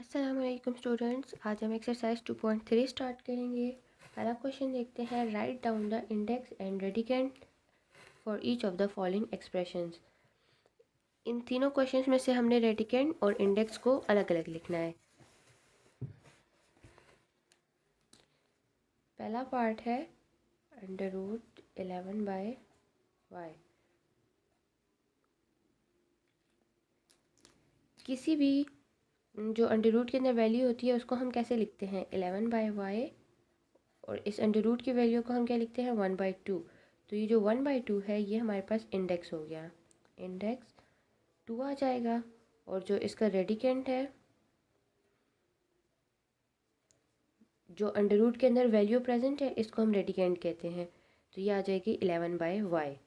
अस्सलाम वालेकुम स्टूडेंट्स, आज हम एक्सरसाइज 2.3 स्टार्ट करेंगे। पहला क्वेश्चन देखते हैं। Write down the index and radicand for each of the following expressions. इन तीनों क्वेश्चंस में से हमने रेडिकेंट और इंडेक्स को अलग अलग लिखना है। पहला पार्ट है √11/y। किसी भी जो अंडर रूट के अंदर वैल्यू होती है उसको हम कैसे लिखते हैं? 11/y। और इस अंडर रूट की वैल्यू को हम क्या लिखते हैं? 1/2। तो ये जो 1/2 है ये हमारे पास इंडेक्स हो गया। इंडेक्स 2 आ जाएगा। और जो इसका रेडिकेंट है, जो अंडर रूट के अंदर वैल्यू प्रेजेंट है, इसको हम रेडिकेंट कहते हैं। तो ये आ जाएगी 11/y।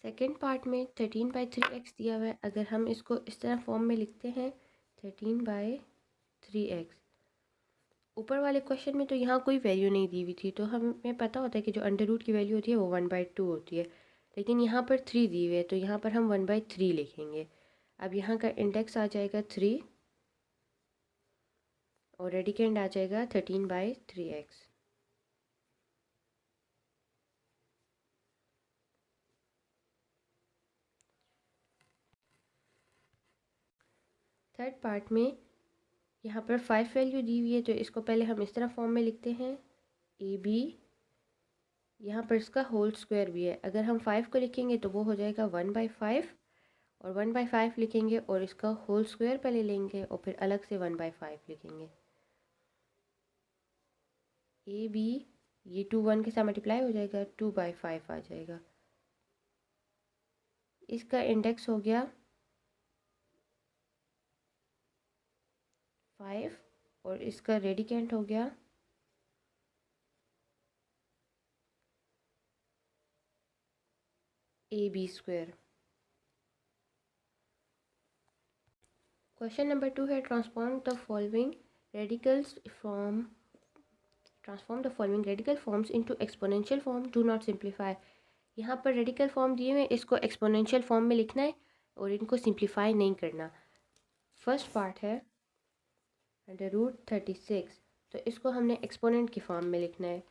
सेकेंड पार्ट में 13/3x दिया हुआ है। अगर हम इसको इस तरह फॉर्म में लिखते हैं 13/3x। ऊपर वाले क्वेश्चन में तो यहाँ कोई वैल्यू नहीं दी हुई थी, तो हमें पता होता है कि जो अंडर रूट की वैल्यू होती है वो 1/2 होती है। लेकिन यहाँ पर 3 दी हुई है, तो यहाँ पर हम 1/3 लिखेंगे। अब यहाँ का इंडेक्स आ जाएगा 3 और रेडिकेंट आ जाएगा 13/3x। थर्ड पार्ट में यहाँ पर 5 वैल्यू दी हुई है, तो इसको पहले हम इस तरह फॉर्म में लिखते हैं AB। यहाँ पर इसका होल स्क्वायर भी है। अगर हम 5 को लिखेंगे तो वो हो जाएगा 1/5, और 1/5 लिखेंगे और इसका होल स्क्वायर पहले लेंगे और फिर अलग से 1/5 लिखेंगे। AB ये 2 1 के साथ मल्टीप्लाई हो जाएगा, 2/5 आ जाएगा। इसका इंडेक्स हो गया 5 और इसका रेडिकेंट हो गया AB²। क्वेश्चन नंबर 2 है transform the following radical forms into exponential form, do not simplify. यहाँ पर रेडिकल फॉर्म दिए हुए हैं, इसको एक्सपोनेंशियल फॉर्म में लिखना है और इनको सिंप्लीफाई नहीं करना। फर्स्ट पार्ट है √36, तो इसको हमने एक्सपोनेंट की फॉर्म में लिखना है।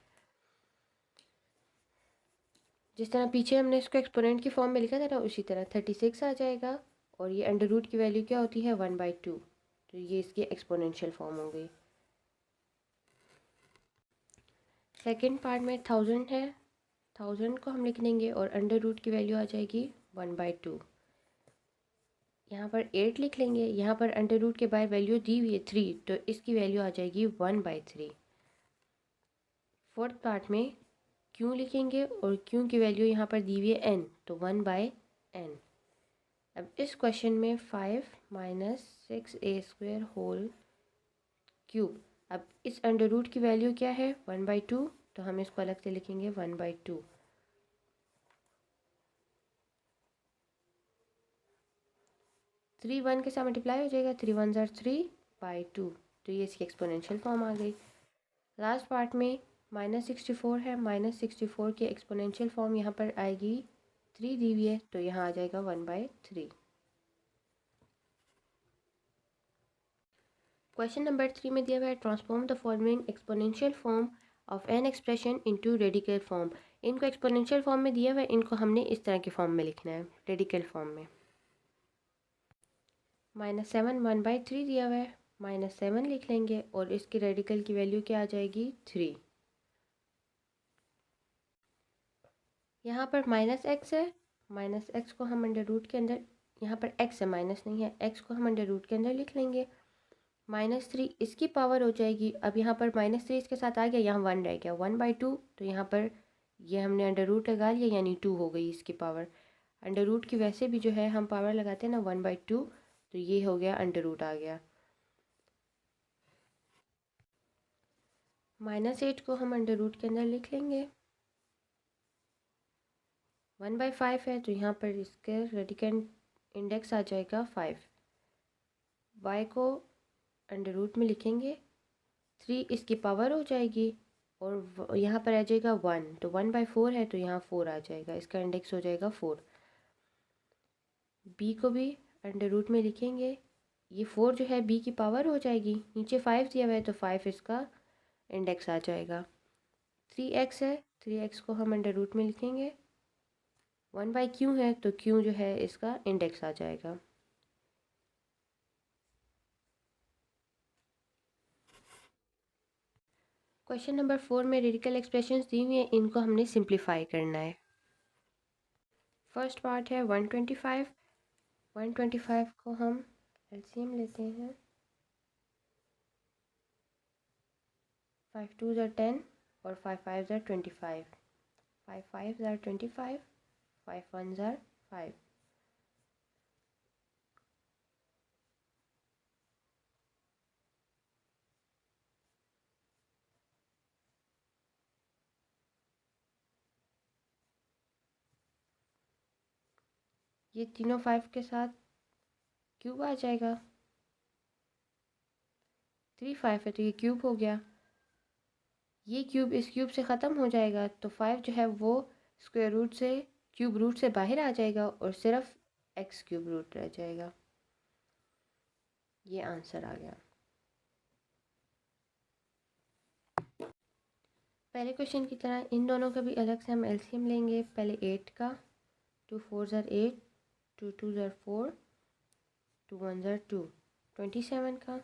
जिस तरह पीछे हमने इसको एक्सपोनेंट की फॉर्म में लिखा था ना, उसी तरह 36 आ जाएगा। और ये अंडर रूट की वैल्यू क्या होती है? 1/2। तो ये इसकी एक्सपोनेंशियल फॉर्म हो गई। सेकेंड पार्ट में 1000 है, 1000 को हम लिख देंगे और अंडर रूट की वैल्यू आ जाएगी 1/2। यहाँ पर 8 लिख लेंगे। यहाँ पर अंडर रूट के बाहर वैल्यू दी हुई है 3, तो इसकी वैल्यू आ जाएगी 1/3। फोर्थ पार्ट में क्यों लिखेंगे और क्यों की वैल्यू यहाँ पर दी हुई है n, तो 1/n। अब इस क्वेश्चन में 5 - 6a² होल क्यूब। अब इस अंडर रूट की वैल्यू क्या है? 1/2, तो हम इसको अलग से लिखेंगे 1/2। 3 1 के साथ मल्टीप्लाई हो जाएगा, 3 1 ज़ार 3/2। तो ये इसकी एक्सपोनेंशियल फॉर्म आ गई। लास्ट पार्ट में -64 है, -64 की एक्सपोनेंशियल फॉर्म यहाँ पर आएगी 3 दी हुई है, तो यहाँ आ जाएगा 1/3। क्वेश्चन नंबर 3 में दिया हुआ है transform the following exponential form of an expression into radical form. इनको एक्सपोनेंशियल फॉर्म में दिया हुआ है, इनको हमने इस तरह के फॉर्म में लिखना है, रेडिकल फॉर्म में। -7 1/3 दिया हुआ है, -7 लिख लेंगे और इसकी रेडिकल की वैल्यू क्या आ जाएगी? 3। यहाँ पर -x है, -x को हम अंडर रूट के अंदर, यहाँ पर x है माइनस नहीं है, x को हम अंडर रूट के अंदर लिख लेंगे। -3 इसकी पावर हो जाएगी। अब यहाँ पर -3 इसके साथ आ गया, यहाँ 1 रह गया, 1/2। तो यहाँ पर ये हमने अंडर रूट लगा लिया, यानी 2 हो गई इसकी पावर। अंडर रूट की वैसे भी जो है हम पावर लगाते हैं ना 1/2, तो ये हो गया अंडर रूट आ गया। -8 को हम अंडर रूट के अंदर लिख लेंगे। 1/5 है, तो यहाँ पर इसके रेडिकेंट इंडेक्स आ जाएगा 5। y को अंडर रूट में लिखेंगे, 3 इसकी पावर हो जाएगी और यहाँ पर आ जाएगा 1, तो 1/4 है, तो यहाँ 4 आ जाएगा, इसका इंडेक्स हो जाएगा 4। b को भी अंडर रूट में लिखेंगे, ये 4 जो है b की पावर हो जाएगी, नीचे 5 दिया हुआ है तो 5 इसका इंडेक्स आ जाएगा। 3x है, 3x को हम अंडर रूट में लिखेंगे, 1/q है तो q जो है इसका इंडेक्स आ जाएगा। क्वेश्चन नंबर 4 में रेडिकल एक्सप्रेशंस दी हुई हैं, इनको हमने सिंप्लीफाई करना है। फर्स्ट पार्ट है 125, 125 को हम एलसीएम लेते हैं, 5 2 ज़ा 10 और 5 5 ज़ा 25, 5 5 ज़ा 25, 5 1 ज़ा 5। ये तीनों 5 के साथ क्यूब आ जाएगा, 3 5 है तो ये क्यूब हो गया, ये क्यूब इस क्यूब से ख़त्म हो जाएगा तो 5 जो है वो स्क्वायर रूट से क्यूब रूट से बाहर आ जाएगा और सिर्फ एक्स क्यूब रूट रह जाएगा। ये आंसर आ गया। पहले क्वेश्चन की तरह इन दोनों का भी अलग से हम एलसीएम लेंगे। पहले 8 का, 2 4 ज़ा 8, 2 2 ज़ा 4, 2 1 ज़ा 2, 27 का,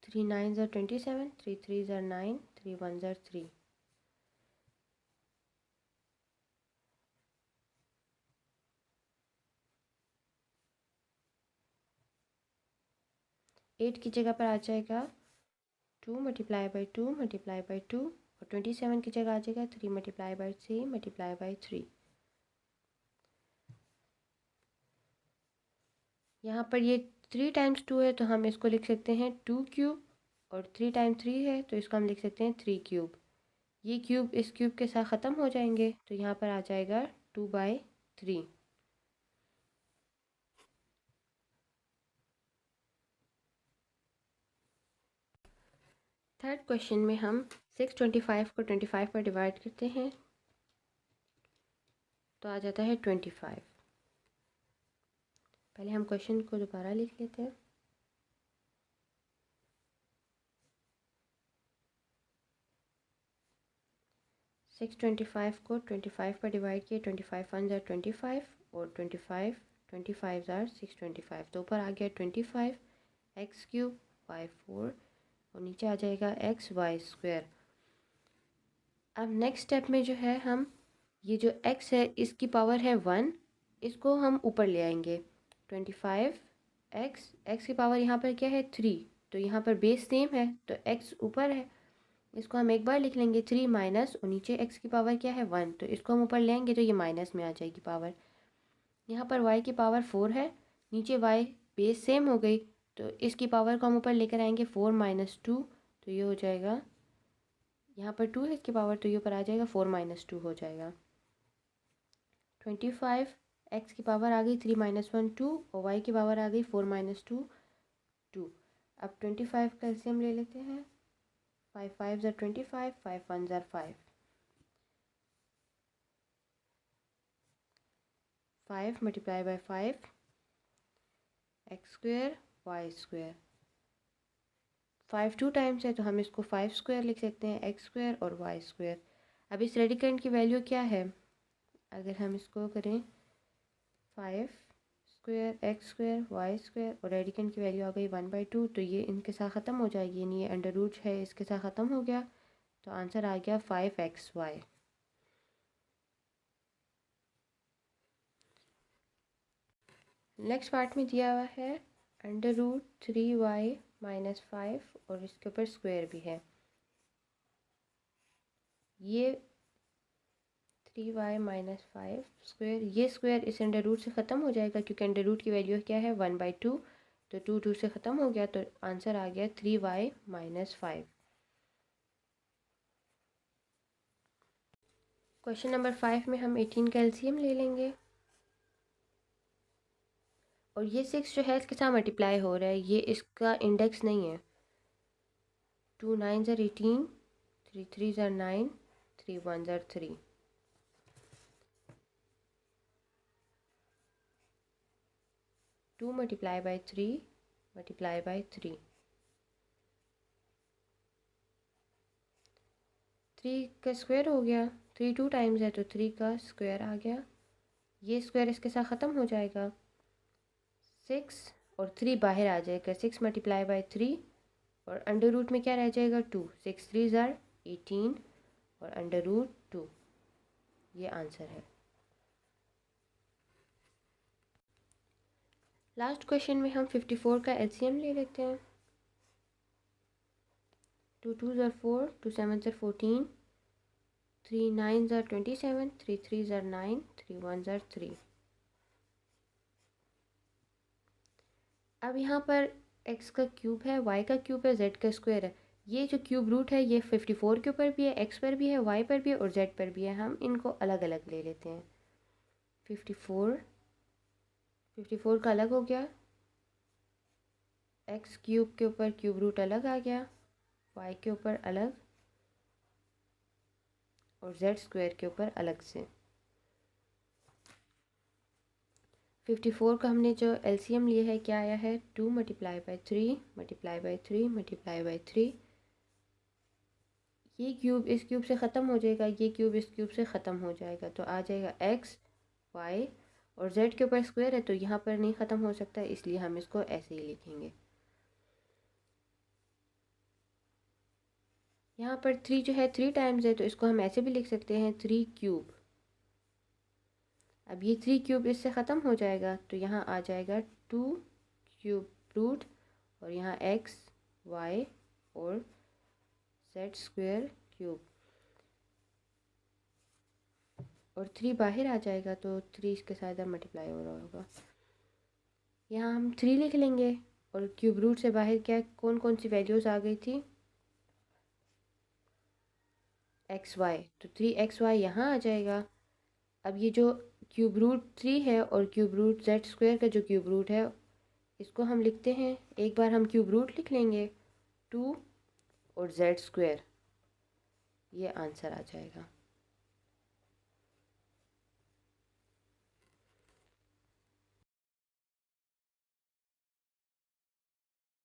3 9 ज़ा 27, 3 3 ज़ा 9, 3 1 ज़ा 3। एट की जगह पर आ जाएगा 2 मल्टीप्लाई बाई 2 मल्टीप्लाई बाई 2 और 27 की जगह आ जाएगा 3 मल्टीप्लाई बाई 3 मल्टीप्लाई बाई 3। यहाँ पर ये 3 टाइम्स 2 है तो हम इसको लिख सकते हैं 2 क्यूब, और 3 टाइम्स 3 है तो इसको हम लिख सकते हैं 3 क्यूब। ये क्यूब इस क्यूब के साथ ख़त्म हो जाएंगे तो यहाँ पर आ जाएगा 2/3। थर्ड क्वेश्चन में हम 625 को 25 पर डिवाइड करते हैं तो आ जाता है 25। पहले हम क्वेश्चन को दोबारा लिख लेते हैं। सिक्स 25 को 25 पर डिवाइड किए, 25 1 ज़ार 25 और 25 ज़ार 625, तो ऊपर आ गया 25 एक्स क्यूब वाई 4 और नीचे आ जाएगा एक्स वाई स्क्वायर। अब नेक्स्ट स्टेप में जो है हम ये जो x है इसकी पावर है 1, इसको हम ऊपर ले आएंगे। 25 x की पावर यहाँ पर क्या है 3, तो यहाँ पर बेस सेम है तो x ऊपर है, इसको हम एक बार लिख लेंगे 3 माइनस और नीचे x की पावर क्या है 1, तो इसको हम ऊपर लेंगे तो ये माइनस में आ जाएगी पावर। यहाँ पर y की पावर 4 है, नीचे y बेस सेम हो गई तो इसकी पावर को हम ऊपर लेकर आएंगे 4 माइनस 2, तो ये हो जाएगा, यहाँ पर 2 है इसकी पावर तो ये ऊपर आ जाएगा 4 माइनस 2 हो जाएगा। 25 x की पावर आ गई 3 माइनस 1 2 और y की पावर आ गई 4 माइनस 2 2। अब 25 का एलसीएम ले लेते हैं। 5 5 ज़ार 25, 5 1 ज़ार 5, 5 multiply by 5 x square y square. 5 2 times है तो हम इसको 5 स्क्वायर लिख सकते हैं, एक्स स्क्वायर और वाई स्क्वायर। अब इस रेडिकेंड की वैल्यू क्या है, अगर हम इसको करें 5 square x square y square और रेडिकेंड की वैल्यू आ गई 1/2, तो ये इनके साथ ख़त्म हो जाएगी, यानी ये अंडर रूट है इसके साथ ख़त्म हो गया तो आंसर आ गया 5xy। नेक्स्ट पार्ट में दिया हुआ है अंडर रूट 3y माइनस 5 और इसके ऊपर स्क्वायर भी है। ये 3y माइनस 5 स्क्वायर, ये स्क्वायर इस अंडर रूट से ख़त्म हो जाएगा क्योंकि अंडर रूट की वैल्यू क्या है 1/2, तो 2 2 से ख़त्म हो गया तो आंसर आ गया 3y माइनस 5। क्वेश्चन नंबर 5 में हम 18 का एलसीएम ले लेंगे और ये 6 जो है इसके साथ मल्टीप्लाई हो रहा है, ये इसका इंडेक्स नहीं है। 2 9 ज़ार 18, 3 3 ज़ार 9, 3 1 ज़ार 3। 2 मल्टीप्लाई बाई 3 मल्टीप्लाई बाई 3। 3 का स्क्वायर हो गया, 3 2 टाइम्स है तो 3 का स्क्वायर आ गया। ये स्क्वायर इसके साथ ख़त्म हो जाएगा। 6 और 3 बाहर आ जाएगा, 6 मल्टीप्लाई बाई 3 और अंडर रूट में क्या रह जाएगा 2। 6 3 ज़ार 18 और अंडर रूट 2, ये आंसर है। लास्ट क्वेश्चन में हम 54 का एलसीएम ले लेते हैं। 2 2 ज़ार 4, 2 7 ज़ार 14, 3 9 ज़ार 27, 3 3 ज़ार 9, 3 1 ज़ार 3। अब यहाँ पर x का क्यूब है, y का क्यूब है, z का स्क्वायर है। ये जो क्यूब रूट है ये 54 के ऊपर भी है, x पर भी है, y पर भी है और z पर भी है। हम इनको अलग अलग ले लेते हैं। 54 का अलग हो गया, x क्यूब के ऊपर क्यूब रूट अलग आ गया, y के ऊपर अलग और z स्क्वायर के ऊपर अलग से। 54 का हमने जो एलसीएम लिया है क्या आया है 2 multiply by 3 multiply by 3 multiply by 3। ये क्यूब इस क्यूब से ख़त्म हो जाएगा, ये क्यूब इस क्यूब से ख़त्म हो जाएगा, तो आ जाएगा x y और z के ऊपर स्क्वायर है तो यहाँ पर नहीं ख़त्म हो सकता, इसलिए हम इसको ऐसे ही लिखेंगे। यहाँ पर 3 जो है 3 टाइम्स है तो इसको हम ऐसे भी लिख सकते हैं 3 क्यूब। अब ये 3 क्यूब इससे ख़त्म हो जाएगा तो यहाँ आ जाएगा 2 क्यूब रूट और यहाँ x y और z स्क्वायर क्यूब और 3 बाहर आ जाएगा तो 3 इसके साथ इधर मल्टीप्लाई हो रहा होगा। यहाँ हम 3 लिख लेंगे और क्यूब रूट से बाहर क्या कौन कौन सी वैल्यूज़ आ गई थी एक्स वाई, तो 3xy यहाँ आ जाएगा। अब ये जो क्यूब रूट 3 है और क्यूब रूट z स्क्वायर का जो क्यूब रूट है इसको हम लिखते हैं, एक बार हम क्यूब रूट लिख लेंगे 2 और z स्क्वायर, ये आंसर आ जाएगा।